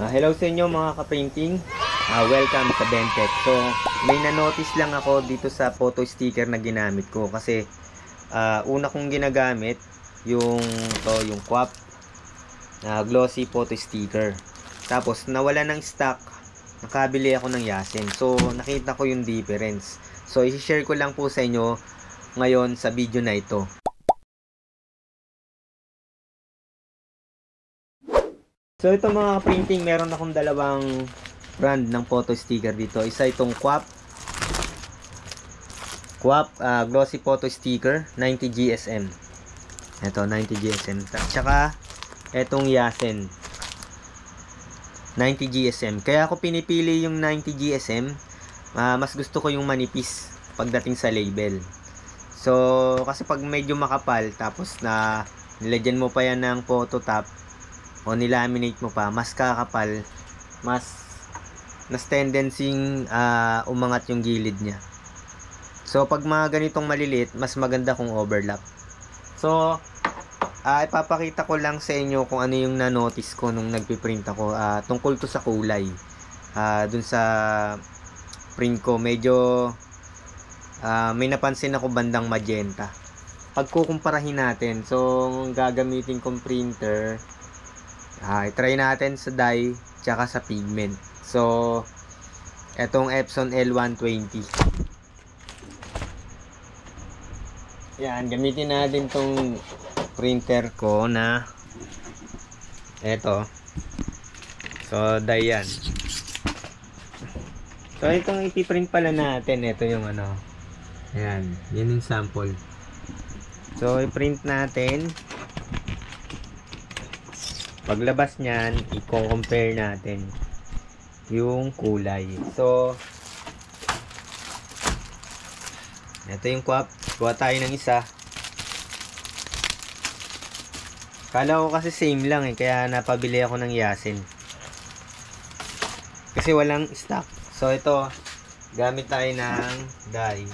Hello sa inyo mga ka-printing. Welcome sa Bentech. So, may na-notice lang ako dito sa photo sticker na ginamit ko kasi una kong ginagamit yung QAP glossy photo sticker. Tapos nawala ng stock, nakabili ako ng Yasen. So, nakita ko yung difference. So, i-share ko lang po sa inyo ngayon sa video na ito. So ito mga printing, meron akong dalawang brand ng photo sticker dito. Isa itong QAP glossy photo sticker 90 GSM. Ito 90 GSM. Tsaka itong Yasen 90 GSM. Kaya ako pinipili yung 90 GSM. Mas gusto ko yung manipis pagdating sa label. So kasi pag medyo makapal tapos na nilagyan mo pa yan ng photo top o nilaminate mo pa, mas kakapal, mas tendency umangat yung gilid niya. So pag mga ganitong maliliit, mas maganda kung overlap. So ipapakita ko lang sa inyo kung ano yung na-notice ko nung nagpiprint ako tungkol to sa kulay. Dun sa print ko, medyo may napansin ako bandang magenta. Pagkukumparahin natin, so gagamitin kong printer, i-try natin sa dye tsaka sa pigment. So etong Epson L120, yan, gamitin natin tong printer ko na eto. So dye yan. So itong ipiprint pala natin, ito yung yan yung sample. So i-print natin. Paglabas niyan, i-compare natin yung kulay. So, ito yung QAP. Kuha tayo ng isa. Kala ko kasi same lang kaya napabili ako ng Yasen. Kasi walang stock. So, ito, gamit tayo ng dye.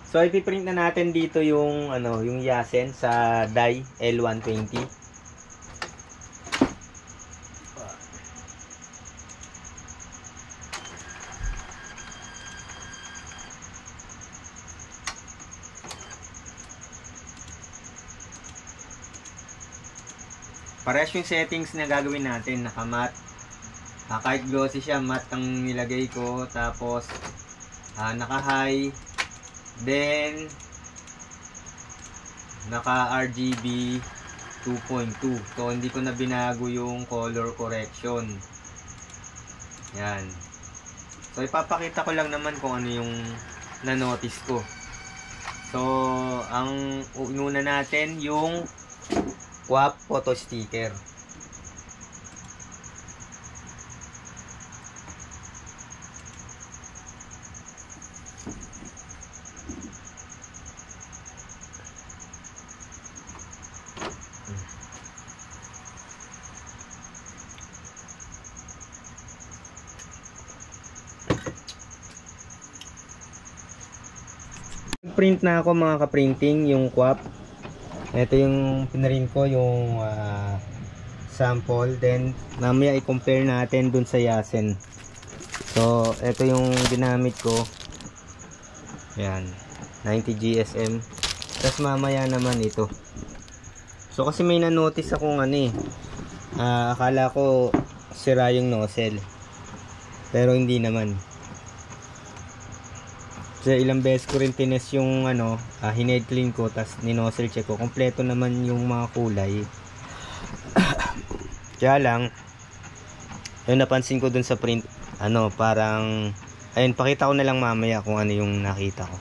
So, ipiprint na natin dito yung, yung Yasen sa dye L120. Parehas yung settings na gagawin natin, naka-matte. Kahit glossy siya, matte ang nilagay ko. Tapos naka-high. Then naka-RGB 2.2. So hindi ko na binago yung color correction. Yan. So ipapakita ko lang naman kung ano yung na-notice ko. So ang una natin yung QAP photo sticker. Print na ako mga ka-printing yung QAP. Ito yung pinrint ko, yung sample. Then mamaya i-compare natin dun sa Yasen. So ito yung ginamit ko. Yan, 90 GSM. Tapos mamaya naman ito. So kasi may na-notice akong akala ko sira yung nozzle, pero hindi naman. Kasi ilang beses ko rin tines yung hined clean ko, tas ni-nozzle check ko, kompleto naman yung mga kulay. Kaya lang yung napansin ko dun sa print, parang ayun, pakita ko na lang mamaya kung ano yung nakita ko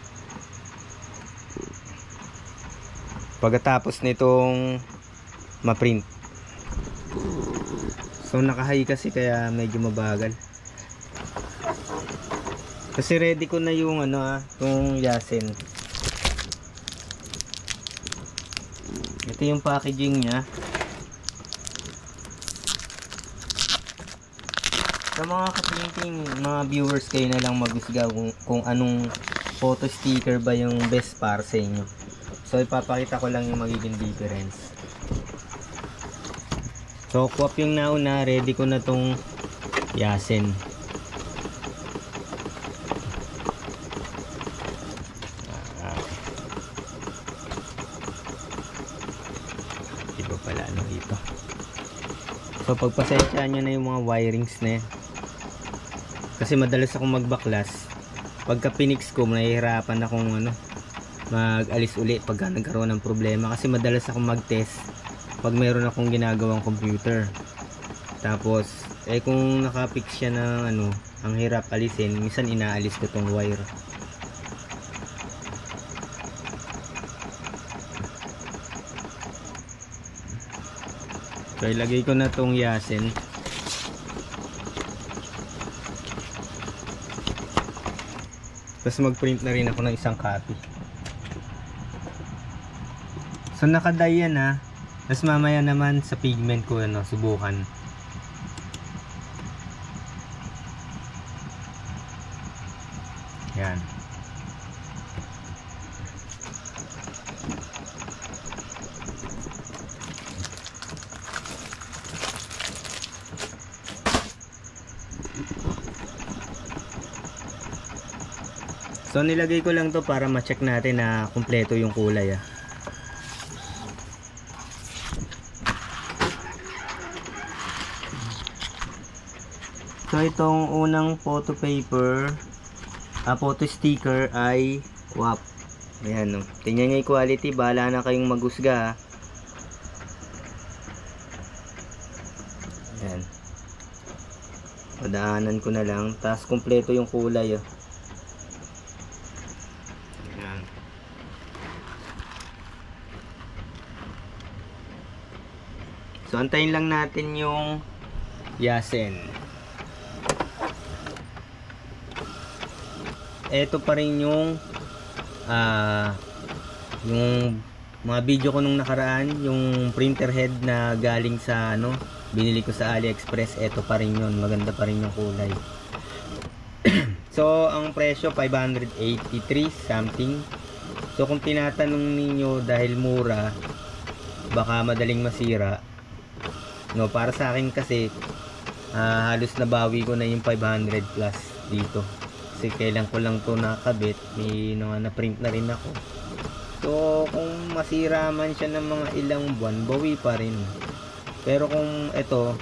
pagkatapos nitong ma-print. So naka-high kasi kaya medyo mabagal. Kasi ready ko na yung itong Yasen. Ito yung packaging niya. Sa mga ka-printing, mga viewers, kayo na lang mag-usga kung anong photo sticker ba yung best para sa inyo. So ipapakita ko lang yung magiging difference. So kuwap yung nauna, ready ko na tong yasin. Iba pala ano dito. So pagpasensyahan nyo na yung mga wirings na yan. Kasi madalas akong magbaklas. Pagka pinix ko, nahihirapan akong mag-alis uli pagka nagkaroon ng problema. Kasi madalas akong mag-test pag mayroon akong ginagawang computer. Tapos, kung nakapix siya ng ang hirap alisin, minsan inaalis ko tong wire. So, ilagay ko na tong yasin. Tapos mag-print na rin ako ng isang copy. So nakaday yan ha. Tapos mamaya naman sa pigment ko subukan. Yan. So nilagay ko lang to para ma-check natin na kumpleto yung kulay . So itong unang photo paper, photo sticker ay WAP. Ayan tingnan nyo yung quality, bahala na kayong maghusga . Ayan. Padaanan ko na lang, tapos kumpleto yung kulay . So antayin lang natin yung yasin. Ito pa rin yung mga video ko nung nakaraan, yung printer head na galing sa binili ko sa AliExpress. Ito pa rin yun, maganda pa rin yung kulay. So ang presyo 583 something. So kung tinatanong ninyo dahil mura, baka madaling masira. Para sa akin kasi halos nabawi ko na yung 500 plus dito. Kasi kailan ko lang to nakabit, may na-print na rin ako. So kung masira man siya ng mga ilang buwan, bawi pa rin. Pero kung ito,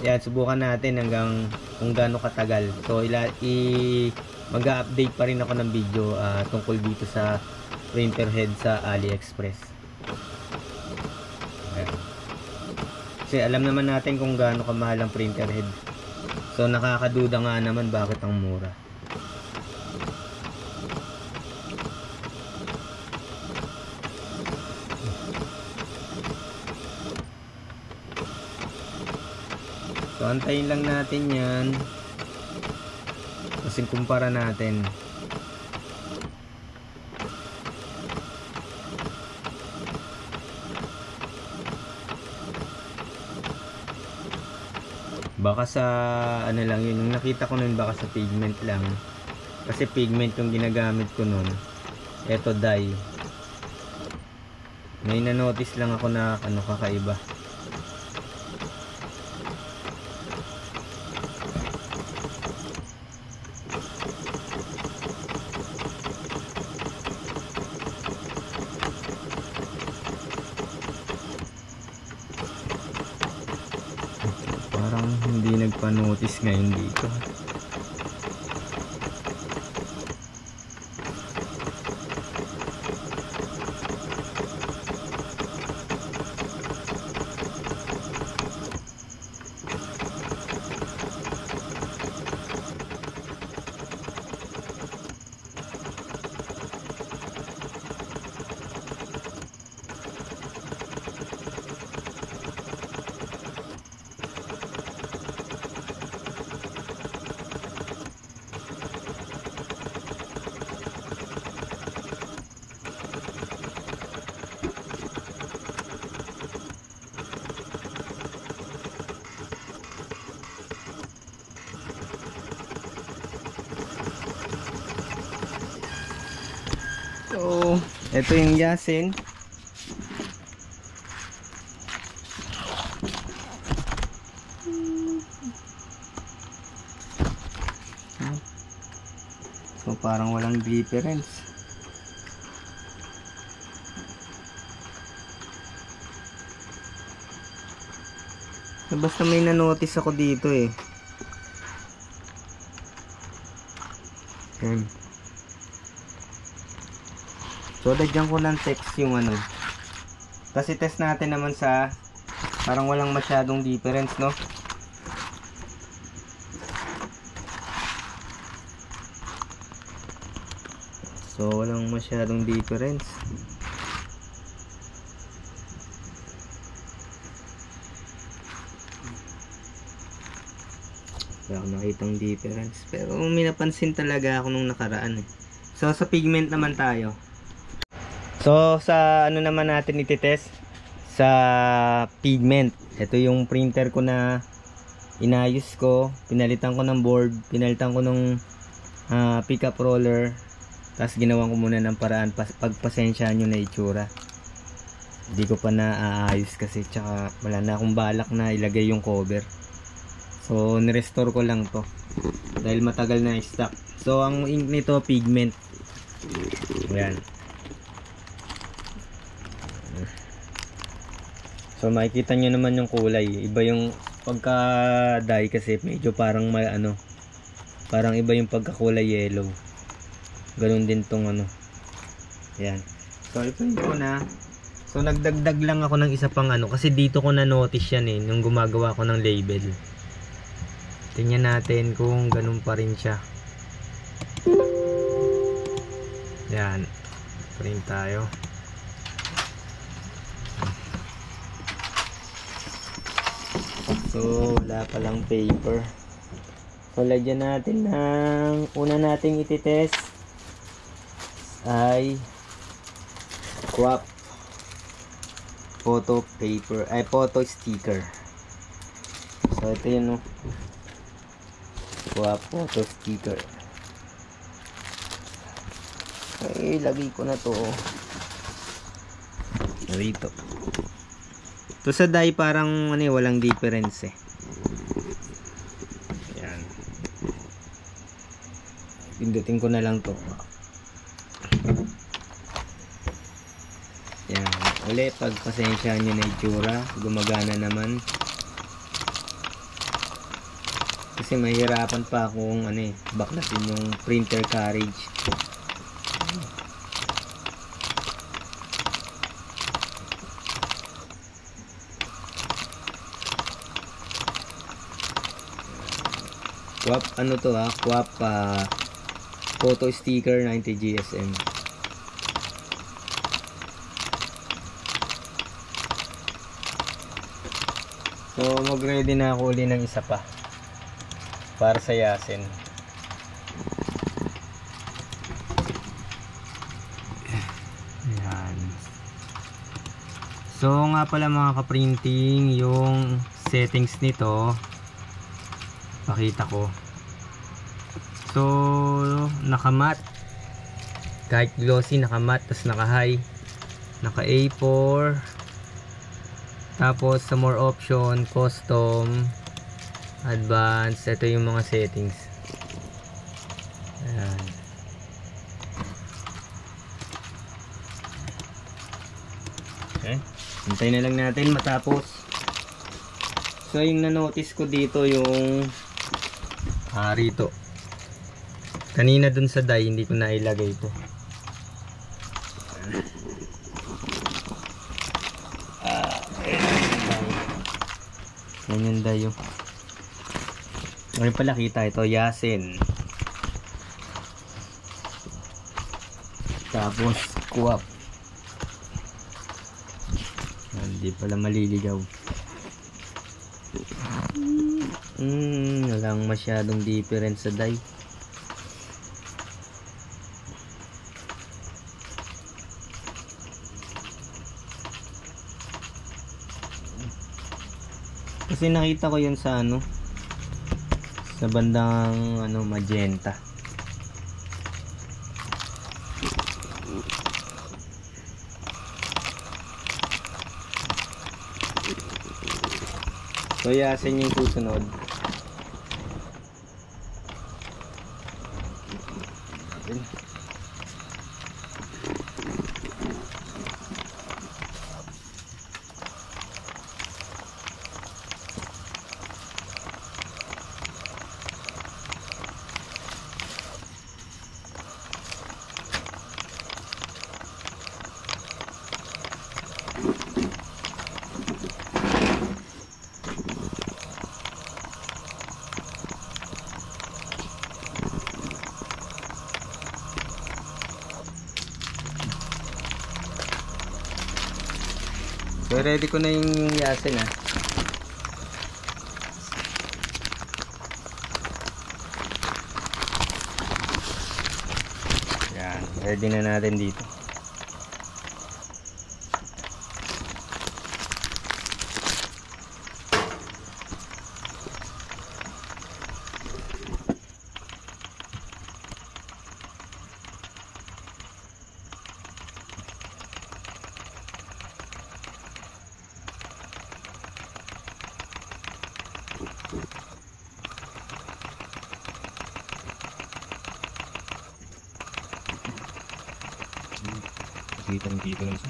yan, subukan natin hanggang kung gaano katagal. So mag-update pa rin ako ng video tungkol dito sa printer head sa AliExpress. Kasi alam naman natin kung gaano kamahal ang printer head. So nakakaduda nga naman bakit ang mura. So antayin lang natin yan. Kasi kumpara natin. Baka sa lang yun, yung nakita ko nun baka sa pigment lang. Kasi pigment yung ginagamit ko nun. Eto dye. May na-notice lang ako na kakaiba. Parang hindi nagpa-notice ngayon dito. So, ito yung yasin. So parang walang difference. So, basta may na-notice ako dito eh. Yan. So lagyan ko ng text yung ano. Kasi test natin naman sa parang walang masyadong difference, no? So walang masyadong difference. Wala akong nakitang difference. Pero may napansin talaga ako nung nakaraan eh. So sa pigment naman tayo. So sa ano naman natin ititest? Sa pigment. Ito yung printer ko na inayos ko. Pinalitan ko ng board. Pinalitan ko ng pickup roller. Tapos ginawa ko muna ng paraan. Pagpasensyahan nyo na itsura. Hindi ko pa naaayos kasi. Tsaka wala na akong balak na ilagay yung cover. So nirestore ko lang to. Dahil matagal na stock. So ang ink nito pigment. Ayan. So makikita nyo naman yung kulay. Iba yung pagka-dye kasi medyo parang may ano. Parang iba yung pagkakulay yellow. Ganun din tong ano. Ayan. So i-print ko na. So nagdagdag lang ako ng isa pang ano. Kasi dito ko na-notice yan eh. Nung gumagawa ko ng label. Tingnan natin kung ganun pa rin siya. Ayan. Print tayo. So wala palang paper. So lagyan natin ng una nating ititest ay QAP photo paper ay photo sticker. So ito yun, no? QAP photo sticker. Ay lagay ko na to dito. To sa dye parang ano, walang difference eh. Yan. Pindutin ko na lang to. Yan. Uli, pagpasensyahan nyo na itsura. Gumagana naman. Kasi mahirapan pa akong ano eh, baklasin yung printer carriage. QAP ano to ha? QAP photo sticker 90 GSM. So mag-ready na ako uli ng isa pa para sa Yasin. Ayan. So nga pala mga ka-printing, yung settings nito pakita ko. So naka-matte, kahit glossy naka-matte, tas naka-high, naka-A4, tapos sa more option, custom, advanced. Ito yung mga settings. Ayan. Okay, hintayin na lang natin matapos. So yung na-notice ko dito yung rito. Kanina dun sa dye hindi ko na ilagay ito. Yan yung dye. Ngayon pala kita ito, Yasin. Tapos QAP. Hindi pala maliligaw. Walang masyadong difference sa dye. Kasi nakita ko yun sa ano, sa bandang ano, magenta. So Yasin yung susunod. So ready ko na yung yasen Yan, ready na natin dito. Kita ng dito na isa.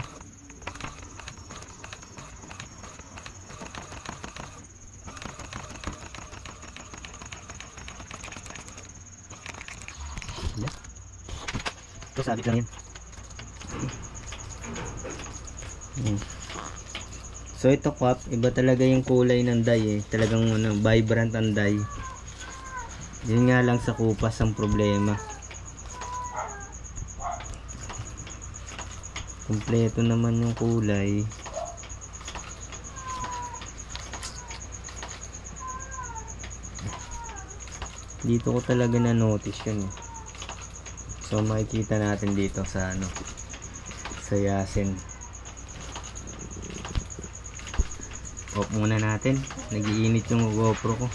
Ito sabit lang yan. So ito Kwap, iba talaga yung kulay ng dye talagang vibrant ang dye. Yun nga lang sa kupas ang problema. Kompleto naman yung kulay. Dito ko talaga na notice yun. So makikita natin dito sa sa yasen. Off muna natin. Nagiinit yung GoPro ko.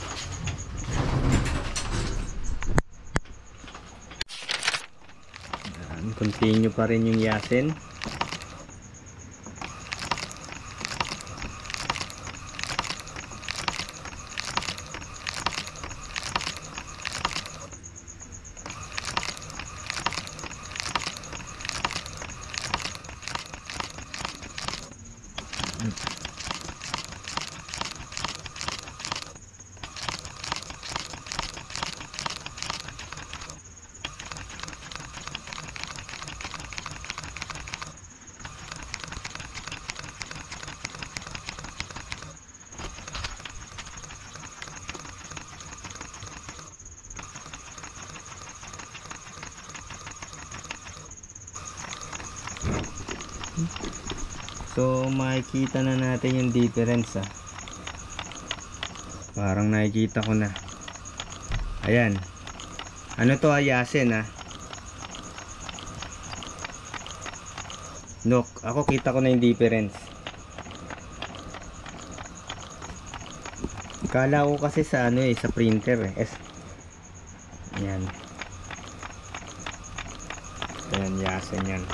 Continue pa rin yung yasen. So makikita na natin yung difference Parang nakikita ko na. Ayan. Ano to yasen Look, ako kita ko na yung difference. Kala ko kasi sa sa printer Ayan. Ayan, yasen yan.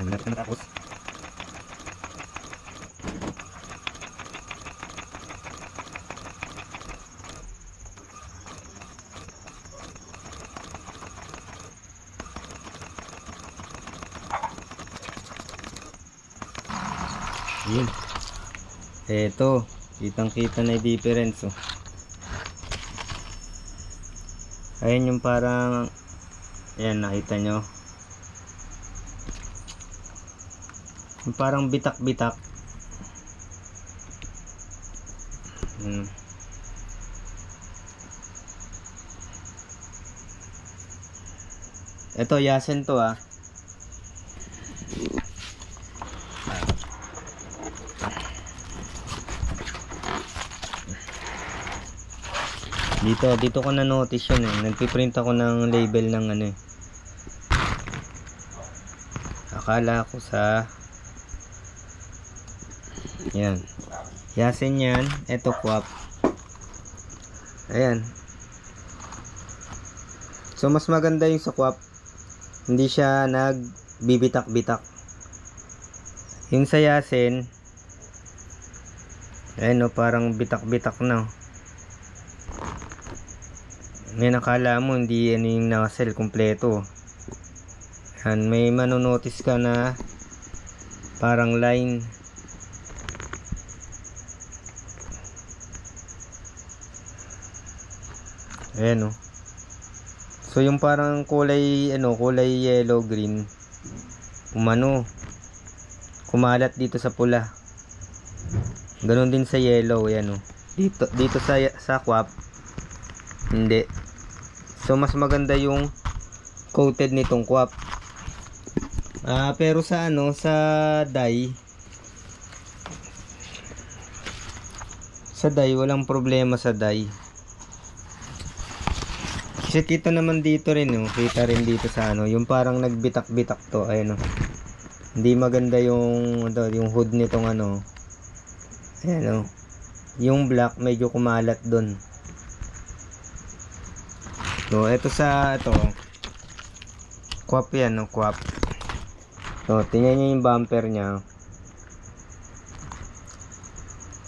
Natin natapos. Yun. Eto, kitang-kita na yung difference Ayan yung parang ayan, nakita nyo. Yung parang bitak-bitak. Ito yasen to Dito ko na notice yun Nagpiprint ako ng label ng Akala ko sa yan. Yasen yan. Ito Kwap. Ayan. So mas maganda yung sa Kwap. Hindi siya nagbibitak-bitak. Yung sa yasen, ayan parang bitak-bitak na. Ngayon nakala mo hindi yung nozzle kompleto. Yan, may manonotice ka na parang line. Ayan So yung parang kulay kulay yellow green kumalat dito sa pula. Ganon din sa yellow, yan oh. Dito sa quap hindi. So mas maganda yung coated nitong quap. Pero sa sa dye, walang problema sa dye. Kasi kita naman dito rin kita rin dito sa yung parang nagbitak-bitak to, ayun hindi maganda yung hood nitong ayan yung black medyo kumalat doon. So ito quap yan quap. So tingnan niyo yung bumper niya.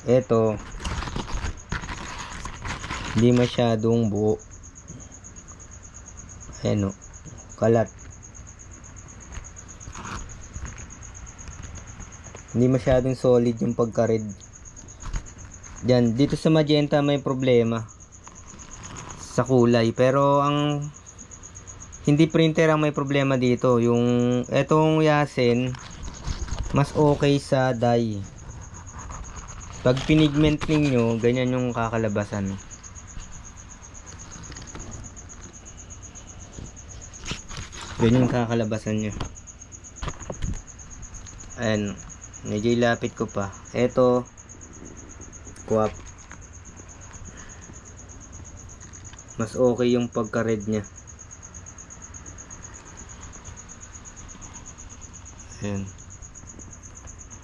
Ito hindi masyadong buo. Ayan kalat. Hindi masyadong solid yung pagka-red. Diyan, dito sa magenta may problema sa kulay. Pero ang hindi printer ang may problema dito. Yung etong Yasen mas okay sa dye. Pag pinigment ninyo, ganyan yung kakalabasan. Ganyan yung kakalabasan nyo. Ayan. Medyo ilapit ko pa. Ito quap. Mas okay yung pagka-red nya. Ayan.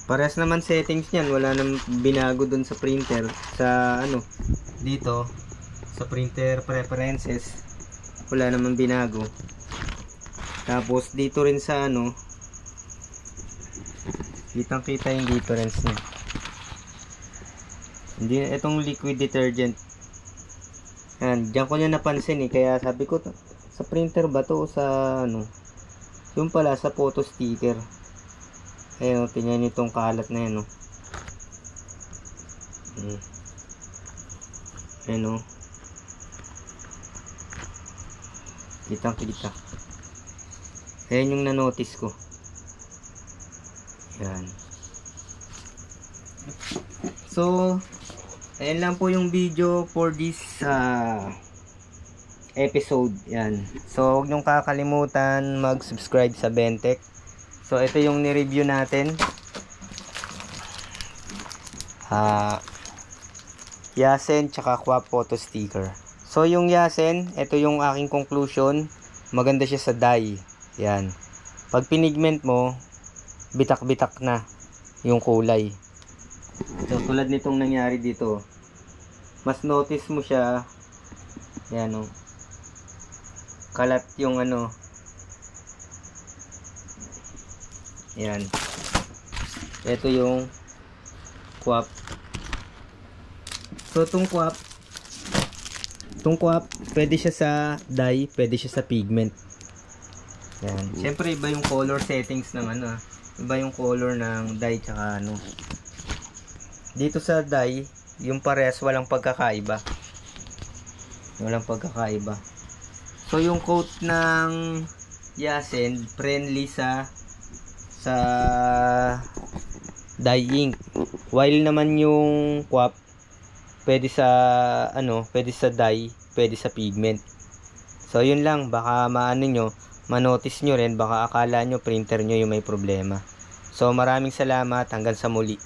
Parehas naman settings niyan. Wala nang binago dun sa printer. Sa dito. Sa printer preferences. Wala namang binago. Tapos dito rin sa kitang kita yung difference niya. Hindi, itong liquid detergent. Yan, diyan ko niya napansin kaya sabi ko sa printer ba to o sa yung pala sa photo sticker. Ayun, tingnan itong kalat na yan Ayun kitang kita. Ayan yung na-notice ko. Yan. So, ayan lang po yung video for this episode. Yan. So, huwag niyong kakalimutan mag-subscribe sa Bentech. So, ito yung ni-review natin. Yasen tsaka quap photo sticker. So, yung Yasen, ito yung aking conclusion. Maganda siya sa dye. Yan. Pag pinigment mo, bitak-bitak na yung kulay. So, tulad nitong nangyari dito. Mas notice mo siya. Yan kalat yung Yan. Ito yung quap. So, itong quap, pwede siya sa dye, pwede siya sa pigment. Yan. Siyempre, iba yung color settings ng iba yung color ng dye tsaka dito sa dye, yung parehas walang pagkakaiba. So yung coat ng Yasen friendly sa dye ink. While naman yung quap pwede sa pwede sa dye, pwede sa pigment. So yun lang, baka manotice nyo rin, baka akala nyo printer nyo yung may problema. So maraming salamat, hanggang sa muli.